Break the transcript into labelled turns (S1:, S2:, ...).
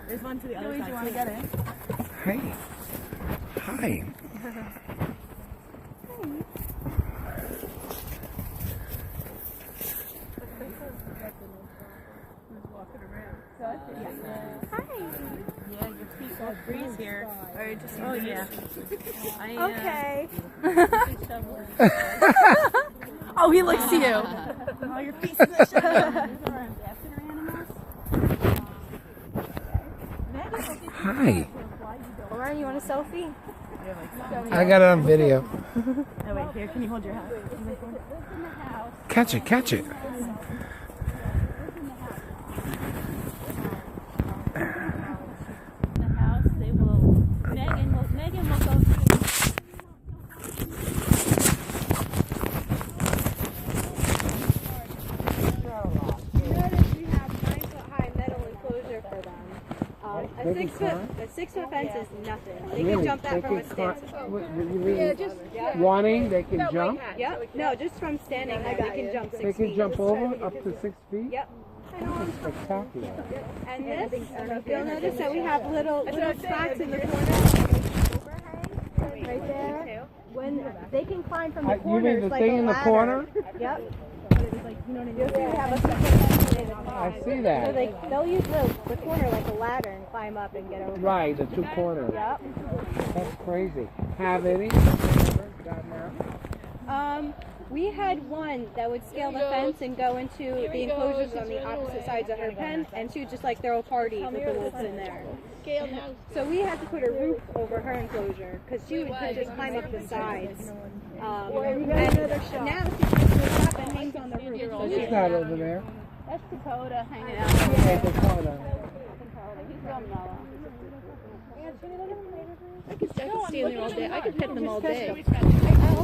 S1: There's one to the other
S2: Louise,
S1: side.
S2: you want to get in?
S3: Hey. Hi.
S1: Yeah, your feet got breeze here.
S2: Or just
S1: Oh yeah.
S2: okay. Oh, he looks to you.
S1: Oh, your feet in the shadow.
S3: Hi.
S2: Lauren, you want a selfie?
S3: I got it on video.
S1: Oh wait, here, can you hold your hat?
S3: Catch it, catch it.
S1: The house, they will. Megan will go.
S4: Notice we have 9-foot-high metal enclosure for them. A 6-foot fence is nothing. They can jump that from a stand.
S3: Wanting, they can jump?
S4: Yep. No, just from standing there, they can jump 6 feet.
S3: They can jump over up to 6 feet?
S4: Yep.
S3: Spectacular.
S4: And this, you'll notice that we have little tracks in the corner. Right there. When they can climb from the
S3: You
S4: corners
S3: mean the
S4: like
S3: thing
S4: a
S3: in the
S4: ladder.
S3: corner?
S4: Yep. You'll see we have a separate
S3: I see
S4: So
S3: that.
S4: they'll use the corner like a ladder and climb up and get over.
S3: Right, the two corners.
S4: Yep.
S3: That's crazy. Have any?
S4: We had one that would scale the fence and go into the enclosures on the opposite sides of her pen, and she would just like throw a party with the wolves in there. So we had to put a roof over her enclosure because she would just climb up the sides. And now she just up and hangs on the roof.
S3: Who's that over there?
S1: That's Dakota hanging out.
S3: Okay, Dakota.
S1: He's real mellow.
S2: I could stay in there all day. I could pet them all day.
S4: All